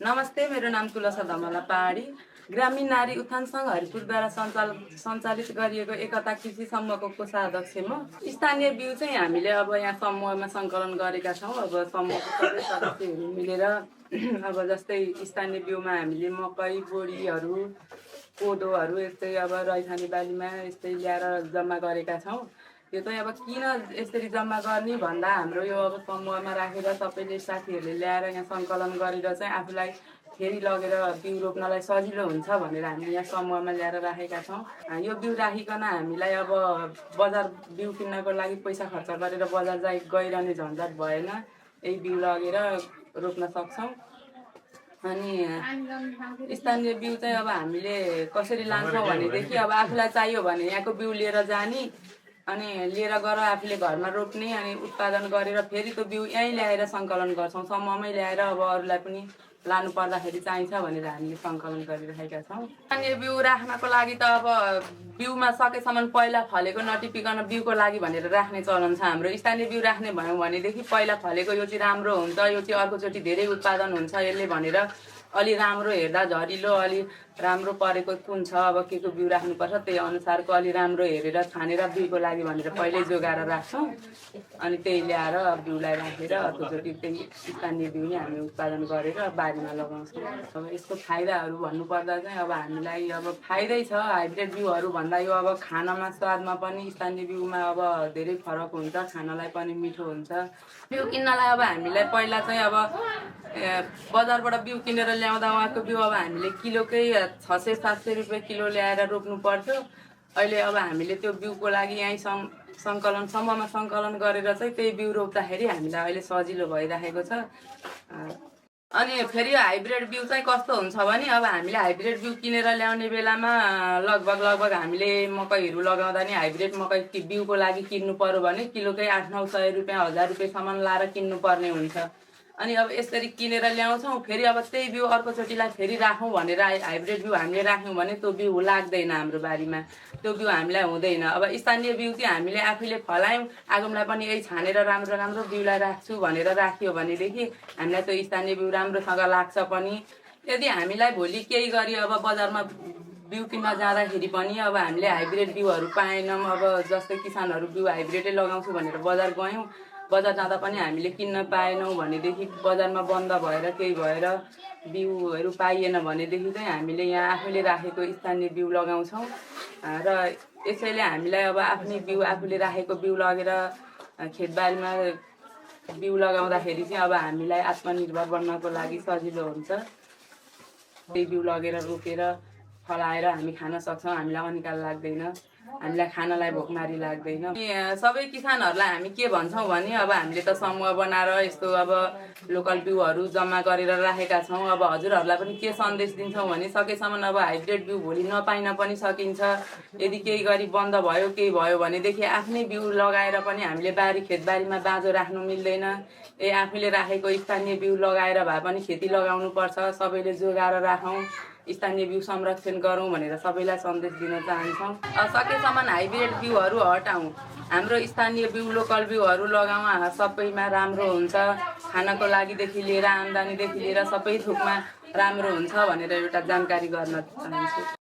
नमस्ते, मेरो नाम तुलसा धमला पहाडी। ग्रामीण नारी उत्थान सङ्घ हरिपुरद्वारा सञ्चालित गरिएको एकता कृषि समूहको कोषाध्यक्ष म। स्थानीय बिउ चाहिँ हामीले अब यहाँ समूहमा सङ्कलन गरेका छौँ। अब समूहको सबै सदस्यहरू मिलेर अब जस्तै स्थानीय बिउमा हामीले मकै, बोडीहरू, कोदोहरू यस्तै अब रैथाने बालीमा यस्तै ल्याएर जम्मा गरेका छौँ। यो चाहिँ अब किन यसरी जम्मा गर्ने भन्दा हाम्रो यो अब समूहमा राखेर सबैले साथीहरूले ल्याएर यहाँ सङ्कलन गरेर चाहिँ आफूलाई फेरि लगेर बिउ रोप्नलाई सजिलो हुन्छ भनेर हामीले यहाँ समूहमा ल्याएर राखेका छौँ। यो बिउ राखिकन हामीलाई अब बजार बिउ किन्नको लागि पैसा खर्च गरेर बजार गइरहने झन्झट भएन। यही बिउ लगेर रोप्न सक्छौँ। अनि स्थानीय बिउ चाहिँ अब हामीले कसरी लान्छौँ भनेदेखि अब आफूलाई चाहियो भने यहाँको बिउ लिएर जाने अनि लिएर गएर आफूले घरमा रोप्ने अनि उत्पादन गरेर फेरि त्यो बिउ यहीँ ल्याएर सङ्कलन गर्छौँ। समूहमै ल्याएर अब अरूलाई पनि लानु पर्दाखेरि चाहिन्छ भनेर हामीले सङ्कलन गरिरहेका छौँ। स्थानीय बिउ राख्नको लागि त अब बिउमा सकेसम्म पहिला फलेको नटिपिकन बिउको लागि भनेर राख्ने चलन छ हाम्रो। स्थानीय बिउ राख्ने भयौँ भनेदेखि पहिला फलेको यो चाहिँ राम्रो हुन्छ, यो चाहिँ अर्कोचोटि धेरै उत्पादन हुन्छ यसले भनेर अलि राम्रो हेर्दा झरिलो अलि राम्रो परेको कुन छ अब के को बिउ राख्नुपर्छ त्यही अनुसारको अलि राम्रो हेरेर छानेर बिउको लागि भनेर पहिल्यै जोगाएर राख्छौँ। अनि त्यही ल्याएर बिउलाई राखेर अर्कोचोटि त्यही स्थानीय बिउ नै हामी उत्पादन गरेर बारीमा लगाउँछौँ। अब यसको फाइदाहरू भन्नुपर्दा चाहिँ अब हामीलाई अब फाइदै छ। हाइब्रिड बिउहरू भन्दा यो अब खानामा स्वादमा पनि स्थानीय बिउमा अब धेरै फरक हुन्छ, खानलाई पनि मिठो हुन्छ। बिउ किन्नलाई अब हामीलाई पहिला चाहिँ अब बजारबाट बिउ किनेर ल्याउँदा उहाँको बिउ अब हामीले किलोकै 600-700 रुपियाँ किलो ल्याएर रोप्नु पर्थ्यो। अहिले अब हामीले त्यो बिउको लागि यहीँ समूहमा सङ्कलन गरेर चाहिँ त्यही बिउ रोप्दाखेरि हामीलाई अहिले सजिलो भइरहेको छ। अनि फेरि हाइब्रिड बिउ चाहिँ कस्तो हुन्छ भने अब हामीले हाइब्रिड बिउ किनेर ल्याउने बेलामा लगभग हामीले मकैहरू लगाउँदा नि हाइब्रिड मकै बिउको लागि किन्नु पर्यो भने किलोकै 800-900 रुपियाँ 1000 रुपियाँसम्म लाएर किन्नु पर्ने हुन्छ। अनि अब यसरी किनेर ल्याउँछौँ, फेरि अब त्यही बिउ अर्कोचोटिलाई फेरि राखौँ भनेर हाइब्रिड बिउ हामीले राख्यौँ भने त्यो बिउ लाग्दैन हाम्रो बारीमा, त्यो बिउ हामीलाई हुँदैन। अब स्थानीय बिउ चाहिँ हामीले आफैले फलायौँ, आगोमलाई पनि यही छानेर राम्रो बिउलाई राख्छु भनेर राख्यो भनेदेखि हामीलाई त्यो स्थानीय बिउ राम्रोसँग लाग्छ पनि। यदि हामीलाई भोलि केही गरी अब बजारमा बिउ किन्न जाँदाखेरि पनि अब हामीले हाइब्रिड बिउहरू पाएनौँ, अब जस्तै किसानहरू बिउ हाइब्रिडै लगाउँछु भनेर बजार गयौँ, बजार जाँदा पनि हामीले किन्न पाएनौँ भनेदेखि बजारमा बन्द भएर केही भएर बिउहरू पाइएन भनेदेखि चाहिँ हामीले यहाँ आफूले राखेको स्थानीय बिउ लगाउँछौँ। र यसैले हामीलाई अब आफ्नै बिउ आफूले राखेको बिउ लगेर खेतबारीमा बिउ लगाउँदाखेरि चाहिँ अब हामीलाई आत्मनिर्भर बन्नको लागि सजिलो हुन्छ। त्यही बिउ लगेर रोपेर फलाएर हामी खान सक्छौँ, हामीलाई अनिकाल लाग्दैन, हामीलाई खानलाई भोकमारी लाग्दैन। सबै किसानहरूलाई हामी के भन्छौँ भने अब हामीले त समूह बनाएर यस्तो अब लोकल बिउहरू जम्मा गरेर राखेका छौँ। अब हजुरहरूलाई पनि के सन्देश दिन्छौँ भने सकेसम्म अब हाइब्रिड बिउ भोलि नपाइन पनि सकिन्छ। यदि केही गरी बन्द भयो केही भयो भनेदेखि आफ्नै बिउ लगाएर पनि हामीले खेतबारीमा बाँझो राख्नु मिल्दैन। आफूले राखेको स्थानीय बिउ लगाएर भए पनि खेती लगाउनुपर्छ। सबैले जोगाएर राखौँ, स्थानीय बिउ संरक्षण गरौँ भनेर सबैलाई सन्देश दिन चाहन्छौँ। सकेसम्म हाइब्रिड बिउहरू हटाउँ, हाम्रो स्थानीय बिउ लोकल बिउहरू लगाउँ, सबैमा राम्रो हुन्छ। खानको लागिदेखि लिएर आम्दानीदेखि लिएर सबै थोकमा राम्रो हुन्छ भनेर एउटा जानकारी गर्न चाहन्छु।